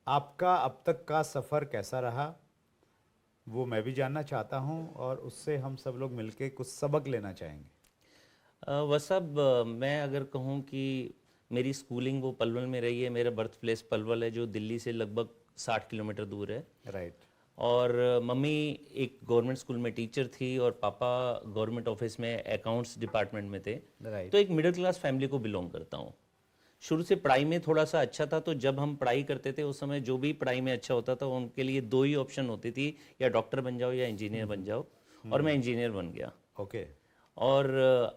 आपका अब तक का सफ़र कैसा रहा, वो मैं भी जानना चाहता हूँ और उससे हम सब लोग मिलके कुछ सबक लेना चाहेंगे। वसब मैं अगर कहूँ कि मेरी स्कूलिंग वो पलवल में रही है। मेरा बर्थ प्लेस पलवल है जो दिल्ली से लगभग 60 किलोमीटर दूर है। राइट। और मम्मी एक गवर्नमेंट स्कूल में टीचर थी और पापा गवर्नमेंट ऑफिस में अकाउंट्स डिपार्टमेंट में थे। तो राइट। एक मिडिल क्लास फैमिली को बिलोंग करता हूँ। शुरू से पढ़ाई में थोड़ा सा अच्छा था, तो जब हम पढ़ाई करते थे उस समय जो भी पढ़ाई में अच्छा होता था उनके लिए दो ही ऑप्शन होती थी, या डॉक्टर बन जाओ या इंजीनियर बन जाओ। और मैं इंजीनियर बन गया। ओके। और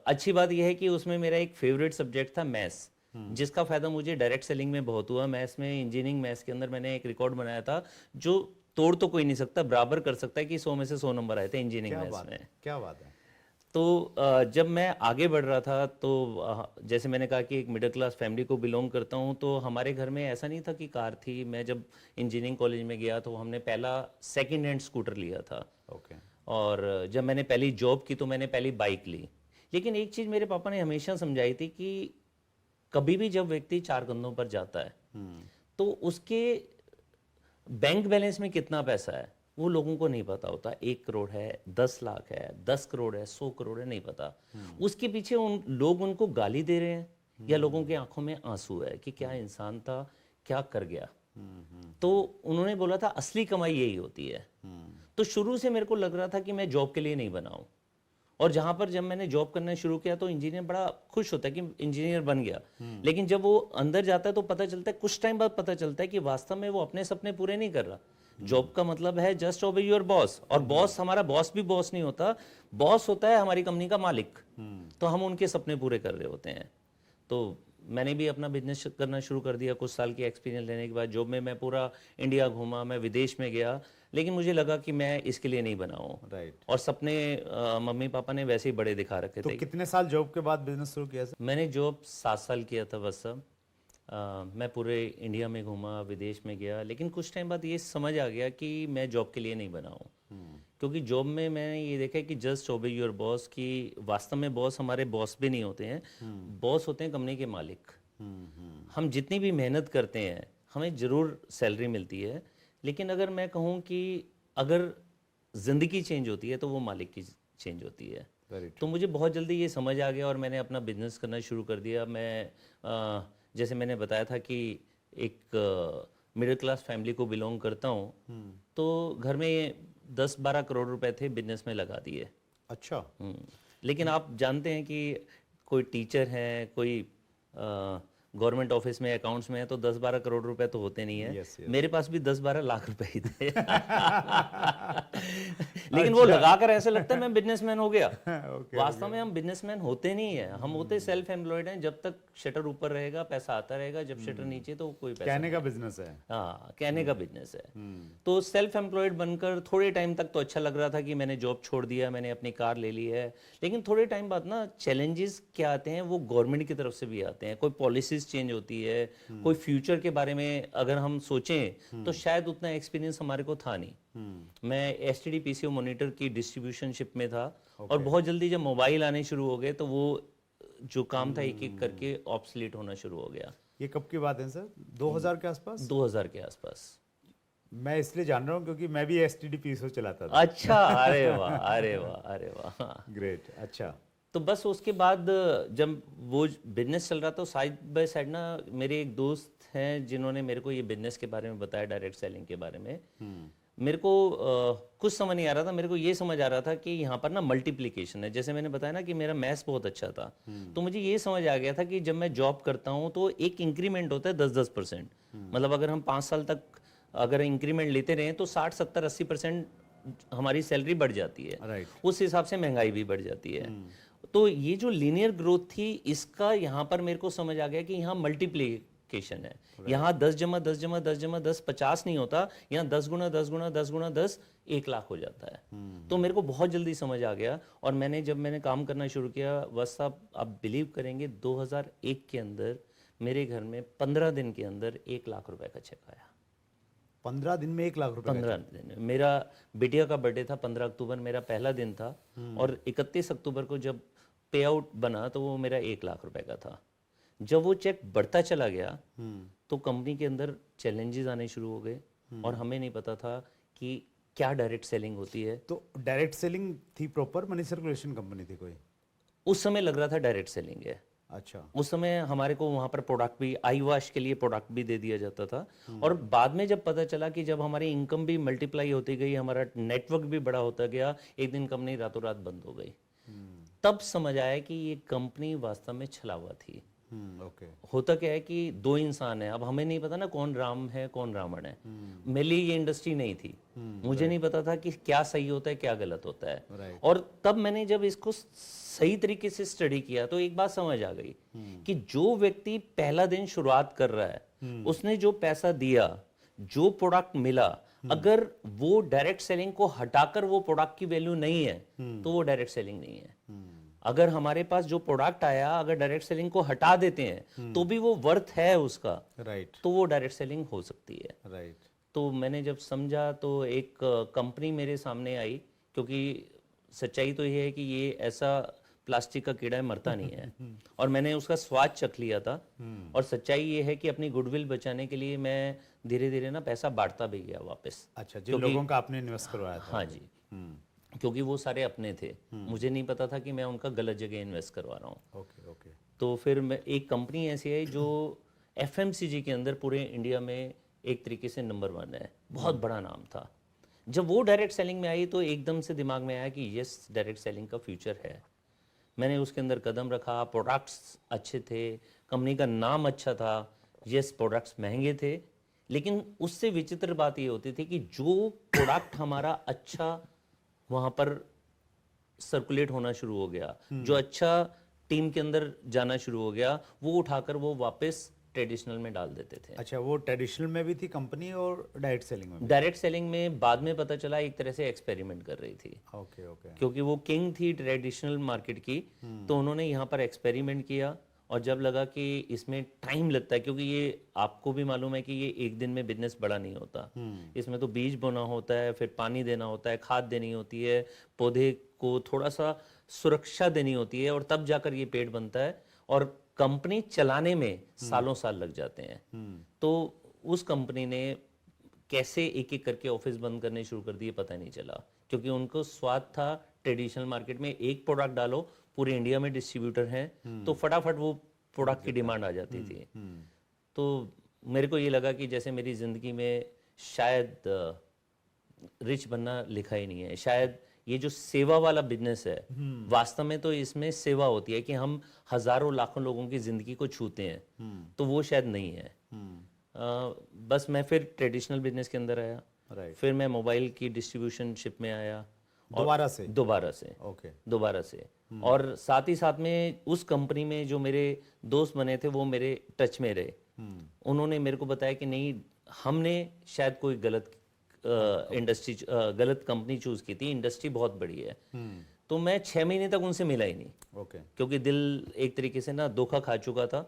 अच्छी बात यह है कि उसमें मेरा एक फेवरेट सब्जेक्ट था मैथ्स, जिसका फ़ायदा मुझे डायरेक्ट सेलिंग में बहुत हुआ। मैथ्स में, इंजीनियरिंग मैथ्स के अंदर मैंने एक रिकॉर्ड बनाया था जो तोड़ तो कोई नहीं सकता, बराबर कर सकता है कि 100 में से 100 नंबर आए थे इंजीनियरिंग क्या मैथ्स बात में। है, क्या बात है। तो जब मैं आगे बढ़ रहा था तो जैसे मैंने कहा कि एक मिडिल क्लास फैमिली को बिलोंग करता हूँ, तो हमारे घर में ऐसा नहीं था कि कार थी। मैं जब इंजीनियरिंग कॉलेज में गया तो हमने पहला सेकेंड हैंड स्कूटर लिया था। ओके। और जब मैंने पहली जॉब की तो मैंने पहली बाइक ली। लेकिन एक चीज़ मेरे पापा ने हमेशा समझाई थी कि कभी भी जब व्यक्ति चार कंधों पर जाता है तो उसके बैंक बैलेंस में कितना पैसा है वो लोगों को नहीं पता होता। 1 करोड़ है, 10 लाख है, 10 करोड़ है, 100 करोड़ है, नहीं पता। उसके पीछे उन लोग उनको गाली दे रहे हैं या लोगों की आंखों में आंसू है कि क्या इंसान था, क्या कर गया। तो उन्होंने बोला था असली कमाई यही होती है। तो शुरू से मेरे को लग रहा था कि मैं जॉब के लिए नहीं बना हूं। और जहां पर जब मैंने जॉब करना शुरू किया तो इंजीनियर बड़ा खुश होता है कि इंजीनियर बन गया। लेकिन जब वो अंदर जाता है तो पता चलता है, कुछ टाइम बाद पता चलता है कि वास्तव में वो अपने सपने पूरे नहीं कर रहा। जॉब का मतलब है जस्ट ओबे योर बॉस, और बॉस हमारा बॉस भी बॉस नहीं होता। बॉस होता है हमारी कंपनी का मालिक। तो हम उनके सपने पूरे कर रहे होते हैं। तो मैंने भी अपना बिजनेस करना शुरू कर दिया। कुछ साल की एक्सपीरियंस लेने के बाद जॉब में मैं पूरा इंडिया घूमा, मैं विदेश में गया। लेकिन मुझे लगा कि मैं इसके लिए नहीं बना हूँ। राइट। और सपने मम्मी पापा ने वैसे ही बड़े दिखा रखे तो थे। कितने साल जॉब के बाद बिजनेस शुरू किया सर? मैंने जॉब 7 साल किया था बस सब। मैं पूरे इंडिया में घूमा, विदेश में गया। लेकिन कुछ टाइम बाद ये समझ आ गया कि मैं जॉब के लिए नहीं बना हूँ। क्योंकि जॉब में मैंने ये देखा कि जस्ट ओबे योर बॉस, की वास्तव में बॉस हमारे बॉस भी नहीं होते हैं। बॉस होते हैं कंपनी के मालिक। हम जितनी भी मेहनत करते हैं हमें ज़रूर सैलरी मिलती है, लेकिन अगर मैं कहूँ कि अगर ज़िंदगी चेंज होती है तो वो मालिक की चेंज होती है। वेरी तो ट्रू। मुझे बहुत जल्दी ये समझ आ गया और मैंने अपना बिजनेस करना शुरू कर दिया। मैं जैसे मैंने बताया था कि एक मिडिल क्लास फैमिली को बिलोंग करता हूँ। तो घर में 10-12 करोड़ रुपए थे, बिजनेस में लगा दिए। अच्छा। लेकिन आप जानते हैं कि कोई टीचर है, कोई गवर्नमेंट ऑफिस में अकाउंट्स में है, तो 10-12 करोड़ रुपए तो होते नहीं है। Yes yes. मेरे पास भी 10-12 लाख रुपए ही थे। लेकिन वो अच्छा। लगाकर ऐसे लगता है मैं बिजनेसमैन हो गया। ओके वास्तव ओके। में हम बिजनेसमैन होते नहीं है, हम होते सेल्फ एम्प्लॉयड हैं। जब तक शटर ऊपर रहेगा पैसा आता रहेगा, जब शटर नीचे तो कोई पैसा कहने नहीं का है। बिजनेस है। हाँ, कहने का बिजनेस है। तो सेल्फ एम्प्लॉयड बनकर थोड़े टाइम तक तो अच्छा लग रहा था कि मैंने जॉब छोड़ दिया, मैंने अपनी कार ले ली है। लेकिन थोड़े टाइम बाद ना चैलेंजेस क्या आते हैं, वो गवर्नमेंट की तरफ से भी आते हैं। कोई पॉलिसीज चेंज होती है, कोई फ्यूचर के बारे में अगर हम सोचें तो शायद उतना एक्सपीरियंस हमारे को था नहीं। मैं एसटीडी पीसीओ मॉनिटर की डिस्ट्रीब्यूशनशिप में था। और ओके। बहुत जल्दी जब मोबाइल आने शुरू हो गए तो वो जो काम था एक एक करके ऑब्सलीट होना शुरू हो गया। ये कब की बात है सर? 2000 के आसपास? 2000 के आसपास। मैं इसलिए जान रहा हूँ क्योंकि मैं भी एसटीडी पीसीओ चलाता अच्छा, अरे वाह, था। अरे वाह, अरे वाह। ग्रेट। अच्छा। तो बस उसके बाद जब वो बिजनेस चल रहा था, साइड बाय साइड ना मेरे एक दोस्त हैं जिन्होंने मेरे को ये बिजनेस के बारे में बताया, डायरेक्ट सेलिंग के बारे में। मेरे को कुछ समझ नहीं आ रहा था। मेरे को ये समझ आ रहा था कि यहाँ पर ना मल्टीप्लिकेशन है। जैसे मैंने बताया ना कि मेरा मैथ्स बहुत अच्छा था। तो मुझे ये समझ आ गया था कि जब मैं जॉब करता हूँ तो एक इंक्रीमेंट होता है 10-10%। मतलब अगर हम 5 साल तक अगर इंक्रीमेंट लेते रहें तो 60-70-80% हमारी सैलरी बढ़ जाती है। राइट। उस हिसाब से महंगाई भी बढ़ जाती है। तो ये जो लीनियर ग्रोथ थी, इसका यहाँ पर मेरे को समझ आ गया कि यहाँ मल्टीप्लिकेशन है। यहाँ 10 + 10 + 10 + 10 50 नहीं होता, यहाँ 10 × 10 × 10 × 10 1 लाख हो जाता है। तो मेरे को बहुत जल्दी समझ आ गया। और जब मैंने काम करना शुरू किया, बस आप बिलीव करेंगे 2001 के अंदर मेरे घर में 15 दिन के अंदर 1 लाख रुपए का चेक आया। 15 दिन में 1 लाख रुपए का 15 चेक? दिन में। मेरा बिटिया का बर्थडे था, 15 अक्टूबर मेरा पहला दिन था। और 31 अक्टूबर को जब पे आउट बना तो वो मेरा 1 लाख रुपए का था। जब वो चेक बढ़ता चला गया तो कंपनी के अंदर चैलेंजेस आने शुरू हो गए और हमें नहीं पता था कि क्या डायरेक्ट सेलिंग होती है। तो डायरेक्ट सेलिंग थी प्रॉपर, मनी सर्कुलेशन कंपनी थी कोई? उस समय लग रहा था डायरेक्ट सेलिंग है। अच्छा। उस समय हमारे को वहाँ पर प्रोडक्ट भी, आई वॉश के लिए प्रोडक्ट भी दे दिया जाता था। और बाद में जब पता चला कि जब हमारी इनकम भी मल्टीप्लाई होती गई, हमारा नेटवर्क भी बड़ा होता गया, एक दिन कंपनी रातों रात बंद हो गई। तब समझ आया कि ये कंपनी वास्तव में छलावा थी। ओके। होता क्या है कि दो इंसान है, अब हमें नहीं पता ना कौन राम है कौन रावण है। मेरे लिए ये इंडस्ट्री नहीं थी, मुझे नहीं पता था कि क्या सही होता है क्या गलत होता है। Right. और तब मैंने जब इसको सही तरीके से स्टडी किया तो एक बात समझ आ गई कि जो व्यक्ति पहला दिन शुरुआत कर रहा है, उसने जो पैसा दिया, जो प्रोडक्ट मिला, अगर वो डायरेक्ट सेलिंग को हटाकर वो प्रोडक्ट की वैल्यू नहीं है तो वो डायरेक्ट सेलिंग नहीं है। अगर हमारे पास जो प्रोडक्ट आया अगर डायरेक्ट सेलिंग को हटा देते हैं तो भी वो वर्थ है उसका, राइट। तो वो डायरेक्ट सेलिंग हो सकती है। राइट। तो मैंने जब समझा तो एक कंपनी मेरे सामने आई, क्योंकि सच्चाई तो ये है कि ये ऐसा प्लास्टिक का कीड़ा है, मरता नहीं है। और मैंने उसका स्वाद चख लिया था। और सच्चाई ये है कि अपनी गुडविल बचाने के लिए मैं धीरे धीरे ना पैसा बांटता भी गया वापस। अच्छा, जिन लोगों का आपने इन्वेस्ट करवाया था। हाँ जी, क्योंकि वो सारे अपने थे, मुझे नहीं पता था कि मैं उनका गलत जगह इन्वेस्ट करवा रहा हूँ। ओके। ओके। तो फिर मैं, एक कंपनी ऐसी है जो एफएमसीजी के अंदर पूरे इंडिया में एक तरीके से नंबर 1 है, बहुत बड़ा नाम था। जब वो डायरेक्ट सेलिंग में आई तो एकदम से दिमाग में आया कि यस, डायरेक्ट सेलिंग का फ्यूचर है। मैंने उसके अंदर कदम रखा, प्रोडक्ट्स अच्छे थे, कंपनी का नाम अच्छा था। यस, प्रोडक्ट्स महंगे थे, लेकिन उससे विचित्र बात ये होती थी कि जो प्रोडक्ट हमारा अच्छा वहाँ पर सर्कुलेट होना शुरू हो गया, जो अच्छा टीम के अंदर जाना शुरू हो गया, वो उठाकर वो वापस ट्रेडिशनल में डाल देते थे। अच्छा, वो ट्रेडिशनल में भी थी कंपनी और डायरेक्ट सेलिंग में भी? डायरेक्ट सेलिंग में बाद में पता चला एक तरह से एक्सपेरिमेंट कर रही थी। ओके। ओके। क्योंकि वो किंग थी ट्रेडिशनल मार्केट की, तो उन्होंने यहाँ पर एक्सपेरिमेंट किया। और जब लगा कि इसमें टाइम लगता है, क्योंकि ये आपको भी मालूम है कि ये एक दिन में बिजनेस बड़ा नहीं होता, इसमें तो बीज बोना होता है, फिर पानी देना होता है, खाद देनी होती है, पौधे को थोड़ा सा सुरक्षा देनी होती है, और तब जाकर ये पेड़ बनता है। और कंपनी चलाने में सालों साल लग जाते हैं। तो उस कंपनी ने कैसे एक एक करके ऑफिस बंद करने शुरू कर दिए पता नहीं चला, क्योंकि उनको स्वाद था ट्रेडिशनल मार्केट में एक प्रोडक्ट डालो, पूरे इंडिया में डिस्ट्रीब्यूटर हैं, तो फटाफट वो प्रोडक्ट की डिमांड आ जाती थी। तो मेरे को ये लगा कि जैसे मेरी ज़िंदगी में शायद रिच बनना लिखा ही नहीं है, शायद ये जो सेवा वाला बिजनेस है, वास्तव में तो इसमें सेवा होती है कि हम हजारों लाखों लोगों की ज़िंदगी को छूते हैं, तो वो शायद नहीं है। बस मैं फिर ट्रेडिशनल बिजनेस के अंदर आया। राइट। फिर मैं मोबाइल की डिस्ट्रीब्यूशनशिप में आया, दोबारा से? ओके, दोबारा से। और साथ ही साथ में उस कंपनी में जो मेरे दोस्त बने थे वो मेरे टच में रहे। उन्होंने मेरे को बताया कि नहीं, हमने शायद कोई गलत इंडस्ट्री, गलत कंपनी चूज की थी, इंडस्ट्री बहुत बड़ी है। तो मैं 6 महीने तक उनसे मिला ही नहीं। ओके। क्योंकि दिल एक तरीके से ना धोखा खा चुका था।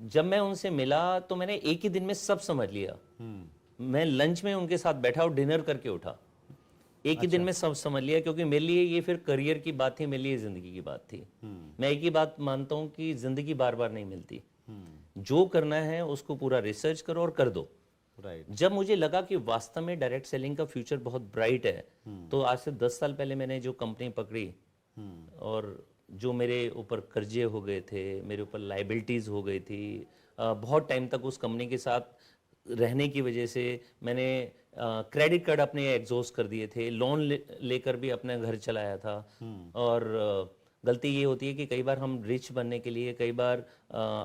जब मैं उनसे मिला तो मैंने एक ही दिन में सब समझ लिया। मैं लंच में उनके साथ बैठा और डिनर करके उठा, एक ही दिन में सब समझ लिया। क्योंकि मेरे लिए ये फिर करियर की बात थी, मेरे लिए जिंदगी की बात थी। मैं एक ही बात मानता हूँ कि जिंदगी बार बार नहीं मिलती, जो करना है उसको पूरा रिसर्च करो और कर दो। राइट। जब मुझे लगा कि वास्तव में डायरेक्ट सेलिंग का फ्यूचर बहुत ब्राइट है, तो आज से 10 साल पहले मैंने जो कंपनी पकड़ी, और जो मेरे ऊपर कर्जे हो गए थे, मेरे ऊपर लाइबिलिटीज हो गई थी, बहुत टाइम तक उस कंपनी के साथ रहने की वजह से मैंने क्रेडिट कार्ड अपने एग्जॉस्ट कर दिए थे, लोन लेकर भी अपना घर चलाया था। और गलती ये होती है कि कई बार हम रिच बनने के लिए, कई बार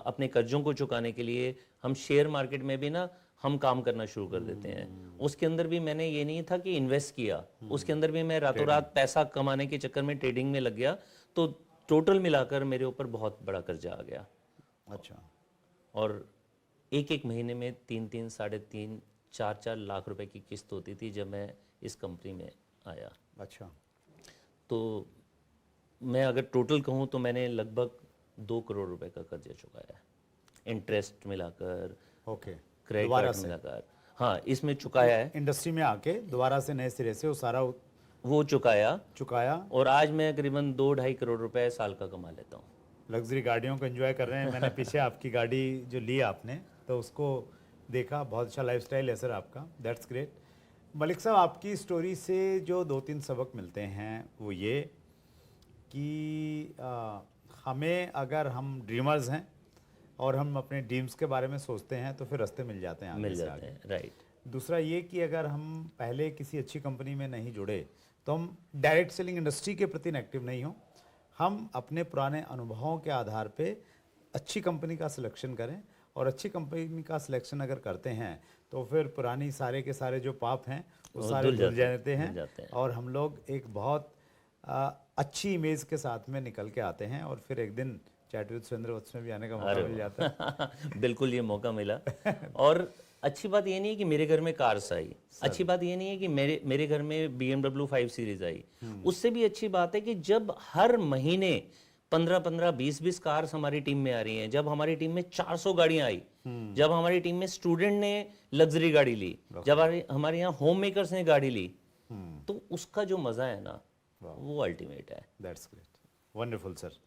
अपने कर्जों को चुकाने के लिए हम शेयर मार्केट में भी ना हम काम करना शुरू कर देते हैं। उसके अंदर भी मैंने ये नहीं था कि इन्वेस्ट किया, उसके अंदर भी मैं रातों रात पैसा कमाने के चक्कर में ट्रेडिंग में लग गया। तो टोटल मिलाकर मेरे ऊपर बहुत बड़ा कर्जा आ गया। अच्छा। और एक एक महीने में 3-3, 3.5, 4-4 लाख रुपए की किस्त होती थी जब मैं इस कंपनी में आया। अच्छा। तो मैं अगर टोटल कहूँ तो मैंने लगभग 2 करोड़ रुपए का कर्जा चुकाया है, इंटरेस्ट मिलाकर, ओके। क्रेडिट कार्ड मिलाकर। हाँ, इसमें चुकाया है। इंडस्ट्री में आके दोबारा से नए सिरे से वो सारा वो चुकाया। और आज मैं करीबन 2-2.5 करोड़ रुपए साल का कमा लेता हूँ। लग्जरी गाड़ियों को एंजॉय कर रहे हैं। मैंने पीछे आपकी गाड़ी जो ली आपने, तो उसको देखा, बहुत अच्छा लाइफस्टाइल है सर आपका, दैट्स ग्रेट। मलिक साहब, आपकी स्टोरी से जो 2-3 सबक मिलते हैं वो ये कि हमें, अगर हम ड्रीमर्स हैं और हम अपने ड्रीम्स के बारे में सोचते हैं तो फिर रास्ते मिल जाते हैं आगे मिल से जाते आगे। हैं, राइट। दूसरा ये कि अगर हम पहले किसी अच्छी कंपनी में नहीं जुड़े तो हम डायरेक्ट सेलिंग इंडस्ट्री के प्रति एक्टिव नहीं हो, हम अपने पुराने अनुभवों के आधार पे अच्छी कंपनी का सिलेक्शन करें, और अच्छी कंपनी का सिलेक्शन अगर करते हैं तो फिर पुरानी सारे के सारे जो पाप हैं वो सारे धुल जाते हैं, और हम लोग एक बहुत अच्छी इमेज के साथ में निकल के आते हैं, और फिर एक दिन चैट विद सुरेंद्र वत्स में भी आने का मौका मिल जाता है। बिल्कुल, ये मौका मिला। और अच्छी बात ये नहीं है कि मेरे घर में कार्स आई, अच्छी बात ये नहीं है कि मेरे घर में BMW 5 सीरीज आई, उससे भी अच्छी बात है कि जब हर महीने 15-15, 20-20 कार्स हमारी टीम में आ रही हैं, जब हमारी टीम में 400 गाड़ियां आई, जब हमारी टीम में स्टूडेंट ने लग्जरी गाड़ी ली, जब हमारे यहाँ होम मेकर्स ने गाड़ी ली, तो उसका जो मजा है ना, वो अल्टीमेट है। That's great, wonderful sir.